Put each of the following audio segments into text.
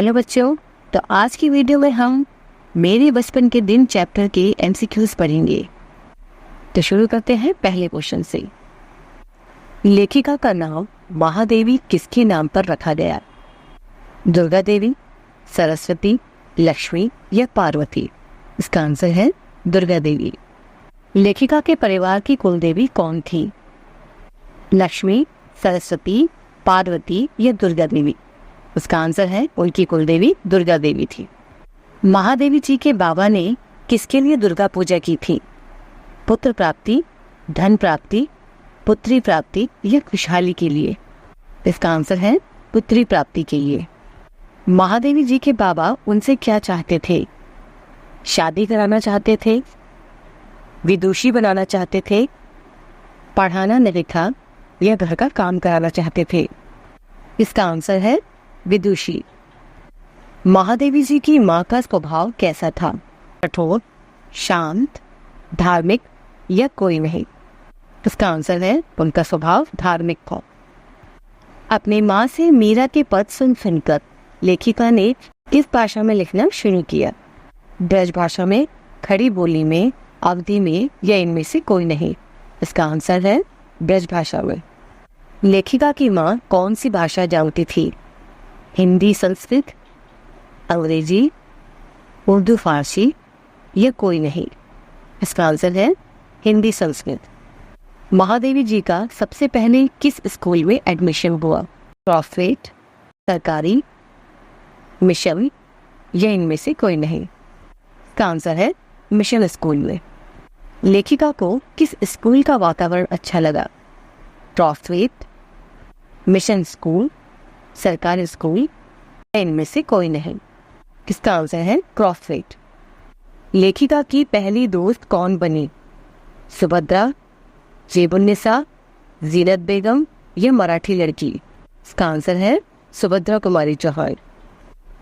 Hello बच्चों, तो आज की वीडियो में हम मेरे बचपन के दिन चैप्टर के एमसीक्यूज पढ़ेंगे। तो शुरू करते हैं पहले क्वेश्चन से। लेखिका का नाम महादेवी किसके नाम पर रखा गया? दुर्गा देवी, सरस्वती, लक्ष्मी या पार्वती? इसका आंसर है दुर्गा देवी। लेखिका के परिवार की कुल देवी कौन थी? लक्ष्मी, सरस्वती, पार्वती या दुर्गा देवी? उसका आंसर है उनकी कुल देवी दुर्गा देवी थी। महादेवी जी के बाबा ने किसके लिए दुर्गा पूजा की थी? पुत्र प्राप्ति, धन प्राप्ति, पुत्री प्राप्ति या खुशहाली के लिए? इसका आंसर है पुत्री प्राप्ति के लिए। महादेवी जी के बाबा उनसे क्या चाहते थे? शादी कराना चाहते थे, विदुषी बनाना चाहते थे, पढ़ाना न लिखा या घर का काम कराना चाहते थे? इसका आंसर है विदुषी। महादेवी जी की माँ का स्वभाव कैसा था? कठोर, शांत, धार्मिक या कोई नहीं? इसका आंसर है उनका स्वभाव धार्मिक था। अपनी माँ से मीरा के पद सुनकर लेखिका ने किस भाषा में लिखना शुरू किया? ब्रज भाषा में, खड़ी बोली में, अवधी में या इनमें से कोई नहीं? इसका आंसर है ब्रज भाषा में। लेखिका की माँ कौन सी भाषा जानती थी? हिंदी, संस्कृत, अंग्रेजी, उर्दू, फारसी या कोई नहीं? इसका आंसर है हिंदी, संस्कृत। महादेवी जी का सबसे पहले किस स्कूल में एडमिशन हुआ? प्राइवेट, सरकारी, मिशन या इनमें से कोई नहीं? इसका आंसर है मिशन स्कूल में। लेखिका को किस स्कूल का वातावरण अच्छा लगा? प्राइवेट, मिशन स्कूल, सरकारी स्कूल, इनमें से कोई नहीं? इसका आंसर है प्राइवेट। लेखिका की पहली दोस्त कौन बनी? सुभद्रा, जेबुन्निसा, जीनत बेगम या मराठी लड़की? इसका आंसर है सुभद्रा कुमारी चौहान।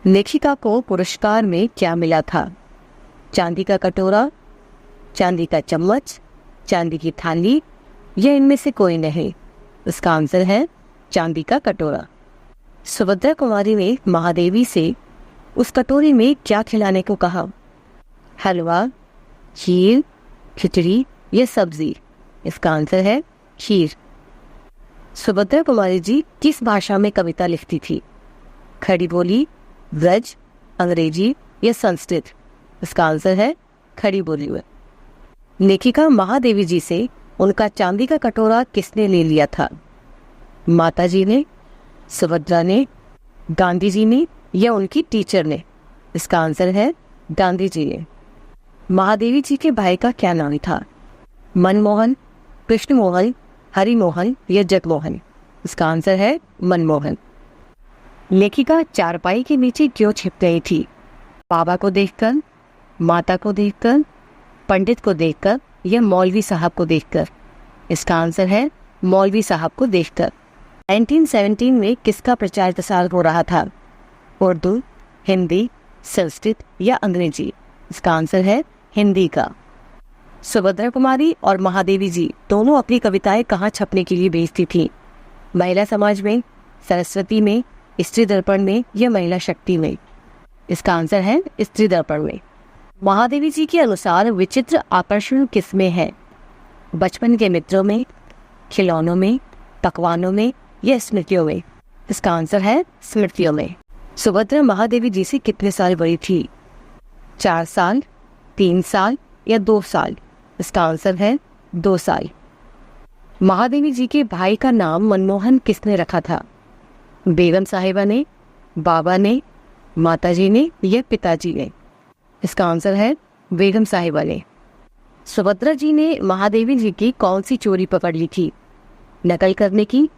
लेखिका को पुरस्कार में क्या मिला था? चांदी का कटोरा, चांदी का चम्मच, चांदी की थाली या इनमें से कोई नहीं? इसका आंसर है चांदी का कटोरा। सुभद्रा कुमारी ने महादेवी से उस कटोरे में क्या खिलाने को कहा? हलवा, खीर, खिचड़ी या सब्जी? इसका आंसर है खीर। सुभद्रा कुमारी जी किस भाषा में कविता लिखती थी? खड़ी बोली, ब्रज, अंग्रेजी या संस्कृत? इसका आंसर है खड़ी बोली में। लेखिका महादेवी जी से उनका चांदी का कटोरा किसने ले लिया था? माता जी ने, सुभद्रा ने, गांधी जी ने या उनकी टीचर ने? इसका आंसर है गांधी जी ने। महादेवी जी के भाई का क्या नाम था? मनमोहन, कृष्णमोहन, हरिमोहन या जगमोहन? इसका आंसर है मनमोहन। लेखिका चारपाई के नीचे क्यों छिप गई थी? बाबा को देखकर, माता को देखकर, पंडित को देखकर या मौलवी साहब को देखकर? इसका आंसर है मौलवी साहब को देखकर। 1917 में किसका प्रचार प्रसार हो रहा था? उर्दू, हिंदी, संस्कृत या अंग्रेजी? इसका आंसर है हिंदी का। सुभद्रा कुमारी और महादेवी जी दोनों अपनी कविताएं कहाँ छपने के लिए भेजती थी? महिला समाज में, सरस्वती में, स्त्री दर्पण में या महिला शक्ति में? इसका आंसर है स्त्री दर्पण में। महादेवी जी के अनुसार विचित्र आकर्षण किसमें है? बचपन के मित्रों में, खिलौनों में, पकवानों में या स्मृतियों में? इसका आंसर है स्मृतियों में। सुभद्रा महादेवी जी से कितने साल बड़ी थी? 4 साल, 3 साल या 2 साल? इसका आंसर है 2 साल। महादेवी जी के भाई का नाम मनमोहन किसने रखा था? बेगम साहिबा ने, बाबा ने, माताजी ने या पिताजी ने? इसका आंसर है बेगम साहिबा ने। सुभद्रा जी ने महादेवी जी की कौन सी चोरी पकड़ ली थी? नकल करने की,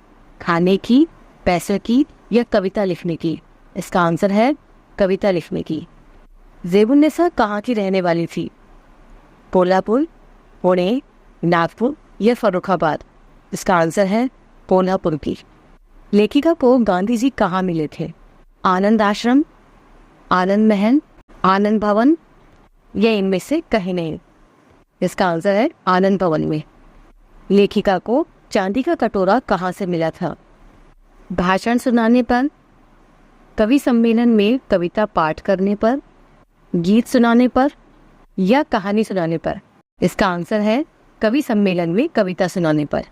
खाने की, पैसे की या कविता लिखने की? इसका आंसर है कविता लिखने की। जेबुन्निसा कहाँ की रहने वाली थी? कोल्हापुर, पुणे, नागपुर या फर्रुखाबाद? इसका आंसर है कोल्हापुर की। लेखिका को गांधी जी कहाँ मिले थे? आनंद आश्रम, आनंद महल, आनंद भवन या इनमें से कहीं नहीं? इसका आंसर है आनंद भवन में। लेखिका को चांदी का कटोरा कहाँ से मिला था? भाषण सुनाने पर, कवि सम्मेलन में कविता पाठ करने पर, गीत सुनाने पर या कहानी सुनाने पर? इसका आंसर है कवि सम्मेलन में कविता सुनाने पर।